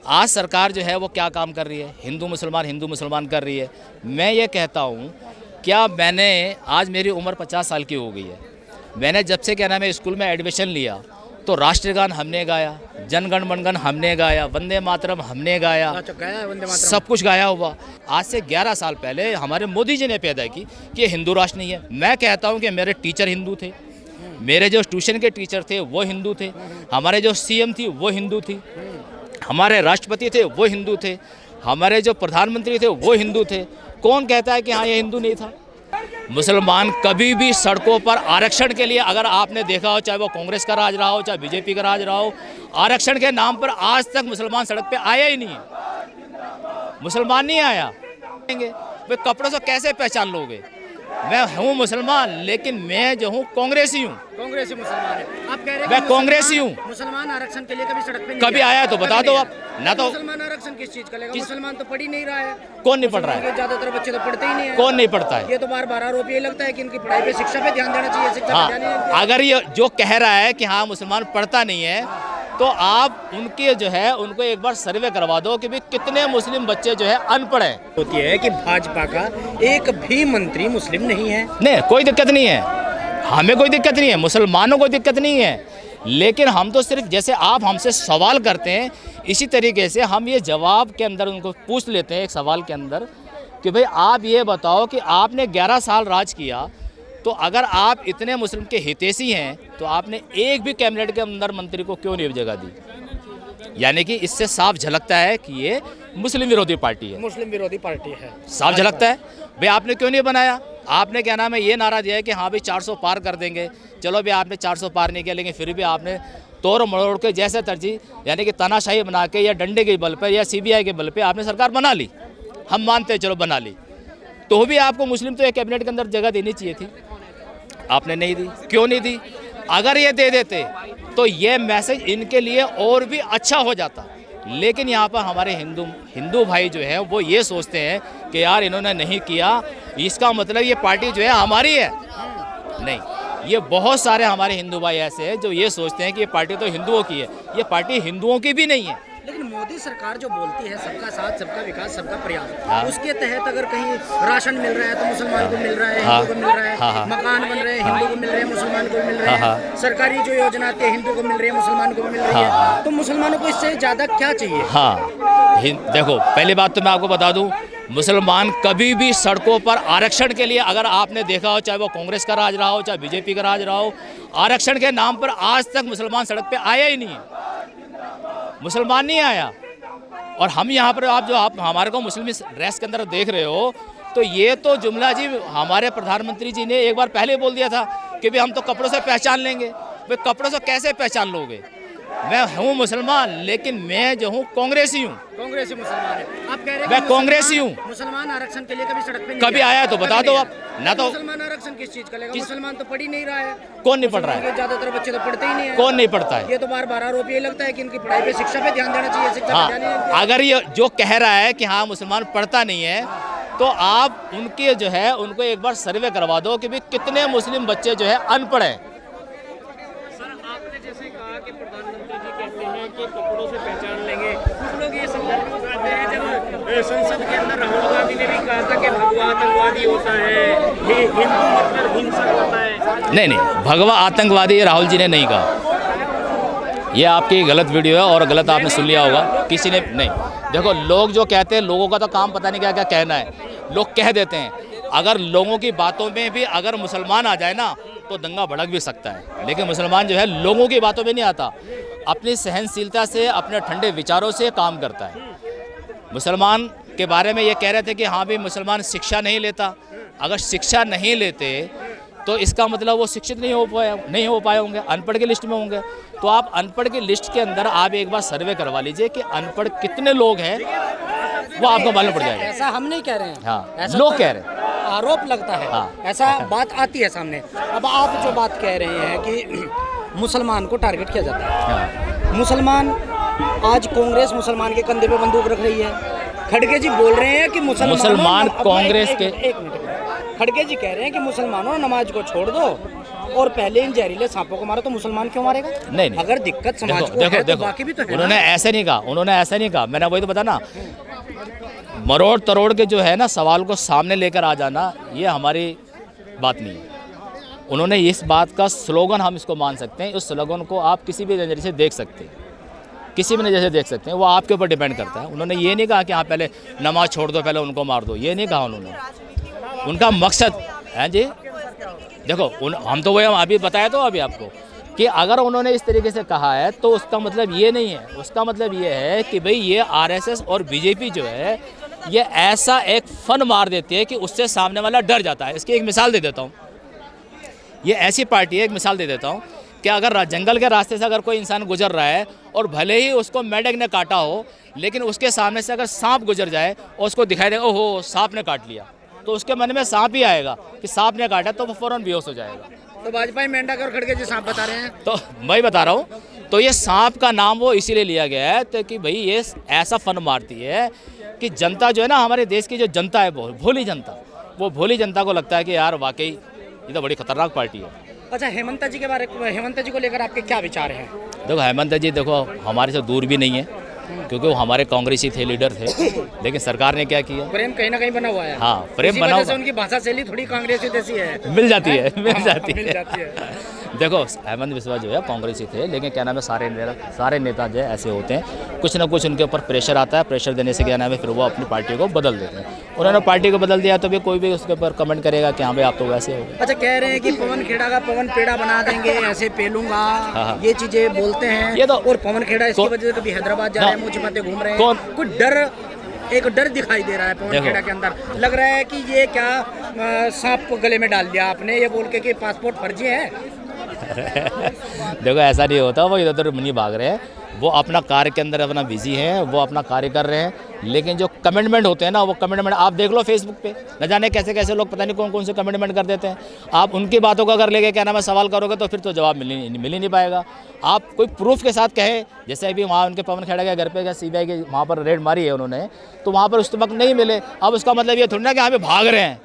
आज सरकार जो है वो क्या काम कर रही है, हिंदू मुसलमान कर रही है। मैं ये कहता हूँ, क्या मैंने आज मेरी उम्र 50 साल की हो गई है, मैंने जब से क्या नाम है स्कूल में एडमिशन लिया तो राष्ट्रगान हमने गाया, जनगण मनगण हमने गाया, वंदे मातरम हमने गाया, सब कुछ गाया हुआ। आज से 11 साल पहले हमारे मोदी जी ने पैदा की कि ये हिंदू राष्ट्र नहीं है। मैं कहता हूँ कि मेरे टीचर हिंदू थे, मेरे जो ट्यूशन के टीचर थे वो हिंदू थे, हमारे जो सीएम थी वो हिंदू थी, हमारे राष्ट्रपति थे वो हिंदू थे, हमारे जो प्रधानमंत्री थे वो हिंदू थे। कौन कहता है कि हाँ ये हिंदू नहीं था? मुसलमान कभी भी सड़कों पर आरक्षण के लिए, अगर आपने देखा हो, चाहे वो कांग्रेस का राज रहा हो, चाहे बीजेपी का राज रहा हो, आरक्षण के नाम पर आज तक मुसलमान सड़क पे आया ही नहीं है। मुसलमान नहीं आया। वे कपड़ों से कैसे पहचान लोगे? मैं हूँ मुसलमान, लेकिन मैं जो हूँ कांग्रेसी हूँ। कांग्रेसी मुसलमान है। आप कह रहे हैं मैं कांग्रेसी हूँ। मुसलमान आरक्षण के लिए कभी सड़क पे नहीं कभी आया तो बता दो आप। ना तो मुसलमान आरक्षण किस चीज का लेगा? मुसलमान तो पढ़ ही नहीं रहा है। कौन नहीं पढ़ रहा है? ज्यादातर बच्चे तो पढ़ते ही नहीं है। कौन नहीं पढ़ता है? ये तो बार आरोप ये लगता है कि इनकी पढ़ाई पे, शिक्षा पे ध्यान देना चाहिए। शिक्षा पे ध्यान नहीं देते। अगर ये जो कह रहा है कि हाँ मुसलमान पढ़ता नहीं है, तो आप उनके जो है उनको एक बार सर्वे करवा दो कि भाई कितने मुस्लिम बच्चे जो है अनपढ़ हैं। होती है कि भाजपा का एक भी मंत्री मुस्लिम नहीं है। नहीं, कोई दिक्कत नहीं है, हमें कोई दिक्कत नहीं है, मुसलमानों को दिक्कत नहीं है, लेकिन हम तो सिर्फ जैसे आप हमसे सवाल करते हैं इसी तरीके से हम ये जवाब के अंदर उनको पूछ लेते हैं, एक सवाल के अंदर, कि भाई आप ये बताओ कि आपने 11 साल राज किया, तो अगर आप इतने मुस्लिम के हितैषी हैं तो आपने एक भी कैबिनेट के अंदर मंत्री को क्यों नहीं जगह दी? यानी कि इससे साफ झलकता है कि ये मुस्लिम विरोधी पार्टी है। मुस्लिम विरोधी पार्टी है, साफ झलकता है। भाई आपने क्यों नहीं बनाया? आपने क्या नाम है ये नारा दिया है कि हाँ भाई 400 पार कर देंगे। चलो भाई आपने 400 पार नहीं किया, लेकिन फिर भी आपने तोड़ मरोड़ के जैसे तरजीह, यानी कि तानाशाही बना के या डंडे के बल पर या CBI के बल पर आपने सरकार बना ली। हम मानते हैं, चलो बना ली, तो भी आपको मुस्लिम तो एक कैबिनेट के अंदर जगह देनी चाहिए थी, आपने नहीं दी। क्यों नहीं दी? अगर ये दे देते तो ये मैसेज इनके लिए और भी अच्छा हो जाता, लेकिन यहाँ पर हमारे हिंदू भाई जो है वो ये सोचते हैं कि यार इन्होंने नहीं किया, इसका मतलब ये पार्टी जो है हमारी है। नहीं, ये बहुत सारे हमारे हिंदू भाई ऐसे हैं जो ये सोचते हैं कि ये पार्टी तो हिंदुओं की है। ये पार्टी हिंदुओं की भी नहीं है। लेकिन मोदी सरकार जो बोलती है सबका साथ, सबका विकास, सबका प्रयास, उसके तहत अगर कहीं राशन मिल रहा है तो मुसलमान को मिल रहा है, हिंदू को मिल रहा है, मकान बन रहे हैं, हिंदू को मिल रहे हैं, मुसलमान को मिल रहे हैं, सरकारी जो योजना आती है हिंदू को मिल रही है, मुसलमान को मिल रही है, तो मुसलमानों को इससे ज्यादा क्या चाहिए? हाँ, देखो पहली बात तो मैं आपको बता दूं, मुसलमान कभी भी सड़कों पर आरक्षण के लिए, अगर आपने देखा हो, चाहे वो कांग्रेस का राज रहा हो, चाहे बीजेपी का राज रहा हो, आरक्षण के नाम पर आज तक मुसलमान सड़क पे आया ही नहीं है। मुसलमान नहीं आया। और हम यहाँ पर आप हमारे को मुस्लिम ड्रेस के अंदर देख रहे हो, तो ये तो जुमला जी हमारे प्रधानमंत्री जी ने एक बार पहले बोल दिया था कि भाई हम तो कपड़ों से पहचान लेंगे। भाई कपड़ों से कैसे पहचान लोगे? मैं हूँ मुसलमान, लेकिन मैं जो हूँ कांग्रेसी हूँ। कांग्रेसी मुसलमान है। आप कह रहे हैं मैं कांग्रेसी हूँ। मुसलमान आरक्षण के लिए कभी सड़क पे नहीं कभी आया तो बता दो आप। ना तो मुसलमान आरक्षण किस चीज का लेगा? मुसलमान तो पढ़ ही नहीं रहा है। कौन नहीं पढ़ रहा है? ज्यादातर बच्चे तो पढ़ते ही नहीं है। कौन नहीं पढ़ता है? ये तो बार आरोप ये लगता है कि इनकी पढ़ाई पे, शिक्षा पे ध्यान देना चाहिए। शिक्षा पे ध्यान नहीं देते। अगर ये जो कह रहा है कि हाँ मुसलमान पढ़ता नहीं है, तो आप उनके जो है उनको एक बार सर्वे करवा दो कि भाई कितने मुस्लिम बच्चे जो है अनपढ़ हैं। जैसे कहा कि प्रधानमंत्री जी कहते हैं कि कपड़ों से पहचान लेंगे, कुछ लोग ये संदर्भ में बताते हैं जब संसद के अंदर राहुल गांधी ने भी कहा था कि भगवा आतंकवादी होता है, ये हिंदू मतलब हिंसक होता है। नहीं, भगवा आतंकवादी राहुल जी ने नहीं कहा। ये आपकी गलत वीडियो है और गलत आपने सुन लिया होगा, किसी ने नहीं। देखो, लोग जो कहते हैं, लोगों का तो काम पता नहीं क्या क्या कहना है, लोग कह देते हैं। अगर लोगों की बातों में भी अगर मुसलमान आ जाए ना तो दंगा भड़क भी सकता है, लेकिन मुसलमान जो है लोगों की बातों में नहीं आता, अपनी सहनशीलता से, अपने ठंडे विचारों से काम करता है। मुसलमान के बारे में ये कह रहे थे कि हाँ भी मुसलमान शिक्षा नहीं लेता। अगर शिक्षा नहीं लेते तो इसका मतलब वो शिक्षित नहीं हो पाए होंगे, अनपढ़ की लिस्ट में होंगे। तो आप अनपढ़ की लिस्ट के अंदर आप एक बार सर्वे करवा लीजिए कि अनपढ़ कितने लोग हैं, वो आपको मालूम पड़ जाएगा। ऐसा हम नहीं कह रहे हैं। हाँ, लोग कह रहे हैं, आरोप लगता है। हाँ। ऐसा बात आती है सामने। अब आप जो बात कह रहे हैं कि मुसलमान को टारगेट किया जाता है, हाँ। मुसलमान, आज कांग्रेस मुसलमान के कंधे पे बंदूक रख रही है। खड़गे जी बोल रहे हैं कि मुसलमान कांग्रेस के, एक मिनट, खड़गे जी कह रहे हैं कि मुसलमानों नमाज को छोड़ दो, और पहले इन जहरीले सांपों को मारा तो मुसलमान क्यों मारेगा? नहीं नहीं, अगर दिक्कत समाज देखो को देखो है तो देखो, बाकी भी तो है उन्होंने ऐसे नहीं कहा, उन्होंने ऐसा नहीं कहा, मैंने वही तो बता ना, मरोड़ तरोड़ के जो है ना सवाल को सामने लेकर आ जाना, ये हमारी बात नहीं है। उन्होंने इस बात का स्लोगन, हम इसको मान सकते हैं, उस स्लोगन को आप किसी भी नज़रिए से देख सकते हैं, किसी भी नज़र से देख सकते हैं, वो आपके ऊपर डिपेंड करता है। उन्होंने ये नहीं कहा कि हाँ पहले नमाज छोड़ दो, पहले उनको मार दो, ये नहीं कहा उन्होंने। उनका मकसद है जी, देखो हम तो वही अभी बताया तो अभी आपको कि अगर उन्होंने इस तरीके से कहा है तो उसका मतलब ये नहीं है, उसका मतलब ये है कि भाई ये आरएसएस और बीजेपी जो है ये ऐसा एक फन मार देती है कि उससे सामने वाला डर जाता है। इसकी एक मिसाल दे देता हूँ, ये ऐसी पार्टी है, एक मिसाल दे देता हूँ कि अगर जंगल के रास्ते से अगर कोई इंसान गुजर रहा है और भले ही उसको मेढक ने काटा हो, लेकिन उसके सामने से अगर सांप गुजर जाए और उसको दिखाई दे ओहो सांप ने काट लिया, तो उसके मन में सांप ही आएगा कि सांप ने काटा, तो वो फौरन बेहोश हो जाएगा। तो वाजपेयी मेंढक और खड़गे जी सांप बता रहे हैं, तो मैं बता रहा हूँ, तो ये सांप का नाम वो इसीलिए लिया गया है तो कि भाई ये ऐसा फन मारती है कि जनता जो है ना, हमारे देश की जो जनता है भोली जनता, वो भोली जनता को लगता है कि यार वाकई ये तो बड़ी खतरनाक पार्टी है। अच्छा, हेमंत जी के बारे में, हेमंत जी को लेकर आपके क्या विचार हैं? देखो हेमंत जी देखो हमारे से दूर भी नहीं है, क्योंकि वो हमारे कांग्रेसी थे, लीडर थे, लेकिन सरकार ने क्या किया, प्रेम कहीं ना कहीं बना हुआ है। हाँ प्रेम बना हुआ, उनकी भाषा शैली थोड़ी कांग्रेसी जैसी है, मिल जाती है, मिल हाँ, जाती मिल है। जाती है। देखो हेमंत बिस्वा जो है कांग्रेसी थे, लेकिन क्या नाम है सारे नेता जो है ऐसे होते हैं, कुछ ना कुछ उनके ऊपर प्रेशर आता है, प्रेशर देने से क्या नाम है फिर वो अपनी पार्टी को बदल देते हैं। उन्होंने पार्टी को बदल दिया तो भी कोई भी उसके ऊपर कमेंट करेगा कि हाँ भाई आप तो वैसे हो। अच्छा, कह रहे हैं कि पवन खेड़ा का पवन पेड़ा बना देंगे, ऐसे पेलूंगा, ये चीजें बोलते हैं। ये तो और पवन खेड़ा इसकी वजह से कभी हैदराबाद जा रहे हैं, मुँह छिपाते घूम रहे हैं, कुछ डर, एक डर दिखाई दे रहा है पवन खेड़ा के अंदर। लग रहा है कि ये क्या सांप को गले में डाल दिया आपने, ये बोल के कि पासपोर्ट फर्जी है। देखो ऐसा नहीं होता, वो इधर उधर नहीं भाग रहे हैं, वो अपना कार्य के अंदर अपना बिजी हैं, वो अपना कार्य कर रहे हैं, लेकिन जो कमिटमेंट होते हैं ना, वो कमिटमेंट आप देख लो फेसबुक पे, न जाने कैसे कैसे लोग पता नहीं कौन कौन से कमिटमेंट कर देते हैं। आप उनकी बातों को अगर लेके क्या नाम है सवाल करोगे तो फिर तो जवाब मिल ही नहीं पाएगा। आप कोई प्रूफ के साथ कहे, जैसे अभी वहाँ उनके पवन खेड़ा के घर पे क्या सीबीआई के वहाँ पर रेड मारी है उन्होंने, तो वहाँ पर उस वक्त नहीं मिले। अब उसका मतलब ये थोड़ी ना कि हमें भाग रहे हैं,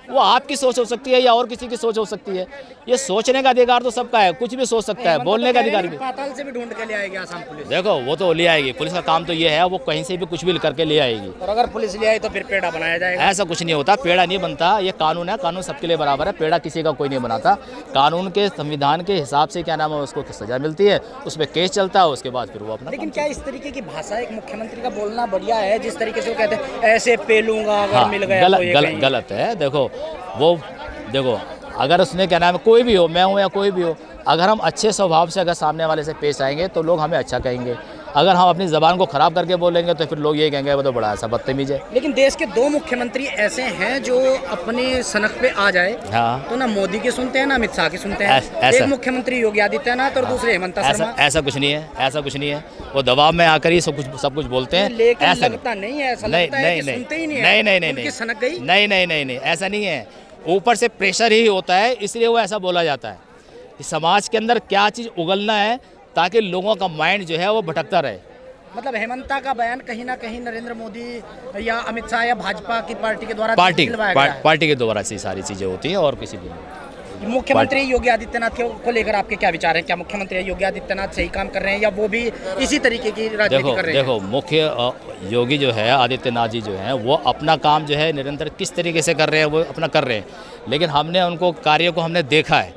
वो आपकी सोच हो सकती है या और किसी की सोच हो सकती है। ये सोचने का अधिकार तो सबका है, कुछ भी सोच सकता है, बोलने का अधिकार भी। पाताल से भी ढूंढ के ले आएगी आसाम पुलिस। देखो वो तो ले आएगी, पुलिस का काम तो ये है, वो कहीं से भी कुछ भी करके ले आएगी। और अगर पुलिस ले आई तो फिर पेड़ा बनाया जाएगा? ऐसा कुछ नहीं होता, पेड़ा नहीं बनता, ये कानून है, कानून सबके लिए बराबर है, पेड़ा किसी का कोई नहीं बनाता। कानून के संविधान के हिसाब से क्या नाम है उसको सजा मिलती है, उस पर केस चलता है, उसके बाद फिर वो अपना। लेकिन क्या इस तरीके की भाषा एक मुख्यमंत्री का बोलना बढ़िया है, जिस तरीके से वो कहते हैं ऐसे पेलूंगा अगर मिल गया? गलत है। देखो वो देखो अगर उसने क्या नाम है कोई भी हो, मैं हूँ या कोई भी हो, अगर हम अच्छे स्वभाव से अगर सामने वाले से पेश आएंगे तो लोग हमें अच्छा कहेंगे। अगर हम अपनी ज़बान को ख़राब करके बोलेंगे तो फिर लोग ये कहेंगे वो तो बड़ा ऐसा बदतमीज है। लेकिन देश के दो मुख्यमंत्री ऐसे हैं जो अपने सनक पे आ जाए, हाँ, तो ना मोदी की सुनते हैं ना अमित शाह की सुनते हैं। एक मुख्यमंत्री योगी आदित्यनाथ और दूसरे हेमंत शर्मा। ऐसा कुछ नहीं है, ऐसा कुछ नहीं है, वो दबाव में आकर ही सब कुछ बोलते हैं। लेकिन लगता नहीं है, ऐसा लगता है कि सुनते ही नहीं है। नहीं, सनक गई? नहीं, ऐसा नहीं है, ऊपर से प्रेशर ही होता है, इसलिए वो ऐसा बोला जाता है। समाज के अंदर क्या चीज़ उगलना है ताकि लोगों का माइंड जो है वो भटकता रहे। मतलब हेमंता का बयान कहीं ना कहीं नरेंद्र मोदी या अमित शाह या भाजपा की पार्टी के द्वारा पार्टी के द्वारा से सारी चीज़ें होती हैं और किसी भी। मुख्यमंत्री योगी आदित्यनाथ को लेकर आपके क्या विचार हैं? क्या मुख्यमंत्री योगी आदित्यनाथ सही काम कर रहे हैं या वो भी इसी तरीके की राजनीति कर रहे हैं? देखो मुख्य योगी जो है आदित्यनाथ जी जो हैं वो अपना काम जो है निरंतर किस तरीके से कर रहे हैं वो अपना कर रहे हैं, लेकिन हमने उनको कार्य को हमने देखा है।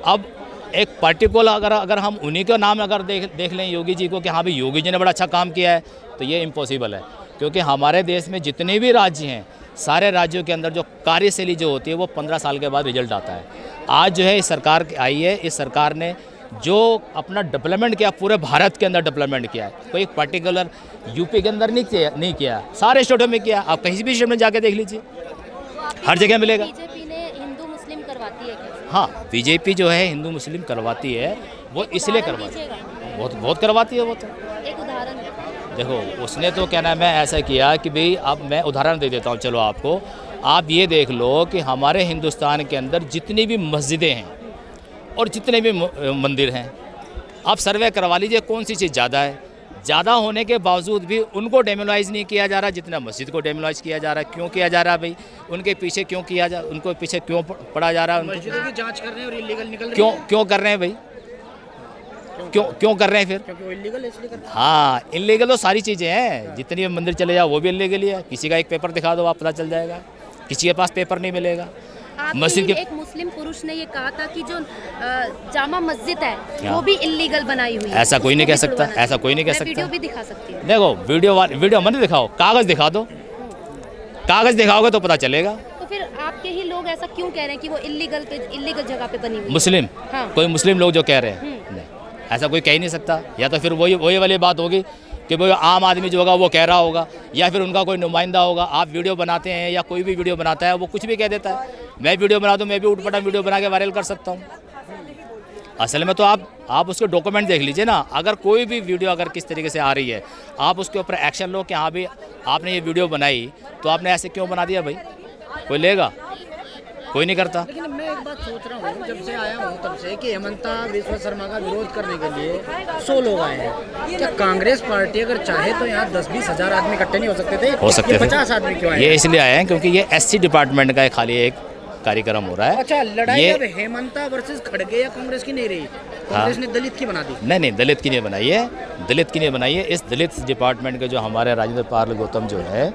अब एक पर्टिकुलर अगर हम उन्हीं का नाम अगर देख लें योगी जी को कि हाँ भाई योगी जी ने बड़ा अच्छा काम किया है, तो ये इम्पॉसिबल है, क्योंकि हमारे देश में जितने भी राज्य हैं सारे राज्यों के अंदर जो कार्यशैली जो होती है वो 15 साल के बाद रिजल्ट आता है। आज जो है इस सरकार आई है, इस सरकार ने जो अपना डेवलपमेंट किया पूरे भारत के अंदर डेवलपमेंट किया है, कोई पर्टिकुलर यूपी के अंदर नहीं किया, सारे स्टेटों में किया। आप कहीं भी स्टेट में जाके देख लीजिए, हर जगह मिलेगा। बीजेपी ने हिंदू मुस्लिम करवाती है क्या? हाँ, बीजेपी जो है हिंदू मुस्लिम करवाती है, वो इसलिए करवाती है, बहुत करवाती है। वो तो एक उदाहरण देखो उसने तो क्या नाम है ऐसा किया कि भाई अब मैं उदाहरण दे देता हूँ, चलो आपको, आप ये देख लो कि हमारे हिंदुस्तान के अंदर जितनी भी मस्जिदें हैं और जितने भी मंदिर हैं, आप सर्वे करवा लीजिए कौन सी चीज़ ज़्यादा है। ज़्यादा होने के बावजूद भी उनको डेमोलाइज नहीं किया जा रहा जितना मस्जिद को डेमोलाइज किया जा रहा है। क्यों किया जा रहा है भाई? उनके पीछे क्यों किया जा उनको पीछे क्यों पड़ा जा रहा है? मस्जिदों की जांच कर रहे हैं और इलीगल निकल रही क्यों है। क्यों कर रहे हैं भाई? क्यों कर रहे हैं फिर? क्योंकि वो इलीगल है इसलिए कर रहे हैं। हाँ, इलीगल तो सारी चीज़ें हैं, जितनी मंदिर चले जाओ वो भी इलीगल ही है। किसी का एक पेपर दिखा दो आप पता चल जाएगा, किसी के पास पेपर नहीं मिलेगा। मस्जिद के एक मुस्लिम पुरुष ने ये कहा था कि जो जामा मस्जिद है वो भी इलीगल बनाई हुई है। ऐसा कोई नहीं कह उसको भी सकता, छुड़वाना ऐसा कोई नहीं कह मैं सकता। वीडियो भी दिखा सकती हूँ। देखो वीडियो मत दिखाओ, कागज़ दिखा दो, कागज़ दिखाओगे तो पता चलेगा। तो फिर आपके ही लोग ऐसा क्यों कह रहे हैं कि वो इलीगल जगह पे बनी हुई है? मुस्लिम हाँ। कोई मुस्लिम लोग जो कह रहे हैं, नहीं, ऐसा कोई कह ही नहीं सकता। या तो फिर वही वाली बात होगी कि वो आम आदमी जो होगा वो कह रहा होगा, या फिर उनका कोई नुमाइंदा होगा। आप वीडियो बनाते हैं या कोई भी वीडियो बनाता है वो कुछ भी कह देता है। मैं वीडियो बना दूँ, मैं भी उठपटांग वीडियो बना के वायरल कर सकता हूँ। असल में तो आप उसके डॉक्यूमेंट देख लीजिए ना। अगर कोई भी वीडियो अगर किस तरीके से आ रही है, आप उसके ऊपर एक्शन लो कि हाँ भाई आपने ये वीडियो बनाई तो आपने ऐसे क्यों बना दिया भाई? कोई लेगा? कोई नहीं करता। लेकिन मैं एक बात सोच रहा हूँ, जब से आया हूँ तब से, कि हेमंता बिस्वा शर्मा का विरोध करने के लिए 100 लोग आए हैं। क्या कांग्रेस पार्टी अगर चाहे तो यहाँ 10-20 हज़ार आदमी इकट्ठे नहीं हो सकते थे? हो सकते ये थे। 50 आदमी क्यों आए? ये इसलिए आए हैं क्योंकि ये SC डिपार्टमेंट का खाली एक कार्यक्रम हो रहा है। अच्छा, लड़ाई ये अब हेमंता वर्सेस खड़गे या कांग्रेस की नहीं रही, कांग्रेस ने दलित की बना दी। नहीं, दलित की नहीं बनाई है, दलित की नहीं बनाई है। इस दलित डिपार्टमेंट के जो हमारे राजेंद्र पाल गौतम जो है,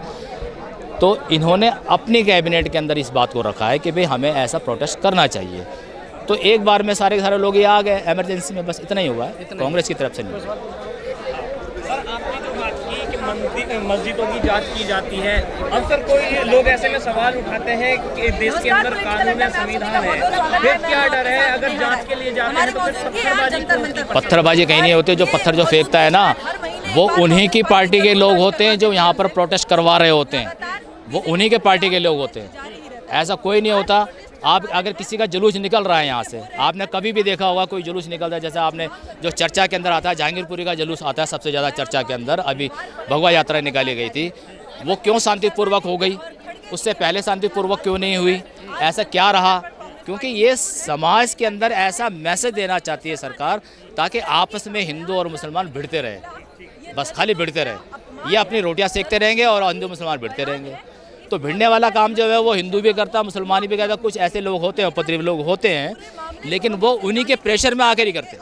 तो इन्होंने अपनी कैबिनेट के अंदर इस बात को रखा है कि भाई हमें ऐसा प्रोटेस्ट करना चाहिए। तो एक बार में सारे के सारे लोग ये आ गए इमरजेंसी में, बस इतना ही हुआ है, कांग्रेस की तरफ से नहीं। सर, आपने जो बात की कि मस्जिदों की जांच की जाती है, अब सर कोई लोग ऐसे में सवाल उठाते हैं कि देश के अंदर कानून है, संविधान है, फिर क्या डर है? अगर जांच के लिए जाते हैं तो फिर पत्थरबाजी क्यों होती है? पत्थरबाजी कहीं नहीं होती। जो पत्थर जो फेंकता है ना, वो उन्हीं की पार्टी के लोग होते हैं जो यहाँ पर प्रोटेस्ट करवा रहे होते हैं, वो उन्हीं के पार्टी के लोग होते हैं। ऐसा कोई नहीं होता। आप अगर किसी का जुलूस निकल रहा है यहाँ से, आपने कभी भी देखा होगा कोई जुलूस निकलता है, जैसे आपने जो चर्चा के अंदर आता है, जहांगीरपुरी का जुलूस आता है सबसे ज़्यादा चर्चा के अंदर। अभी भगवा यात्रा निकाली गई थी, वो क्यों शांतिपूर्वक हो गई? उससे पहले शांतिपूर्वक क्यों नहीं हुई? ऐसा क्या रहा? क्योंकि ये समाज के अंदर ऐसा मैसेज देना चाहती है सरकार, ताकि आपस में हिंदू और मुसलमान भिड़ते रहे, बस खाली भिड़ते रहे। ये अपनी रोटियां सेकते रहेंगे और हिंदू मुसलमान भिड़ते रहेंगे। तो भिड़ने वाला काम जो है वो हिंदू भी करता, मुसलमान भी करता। कुछ ऐसे लोग होते हैं, उपद्रवी लोग होते हैं, लेकिन वो उन्हीं के प्रेशर में आकर ही करते हैं।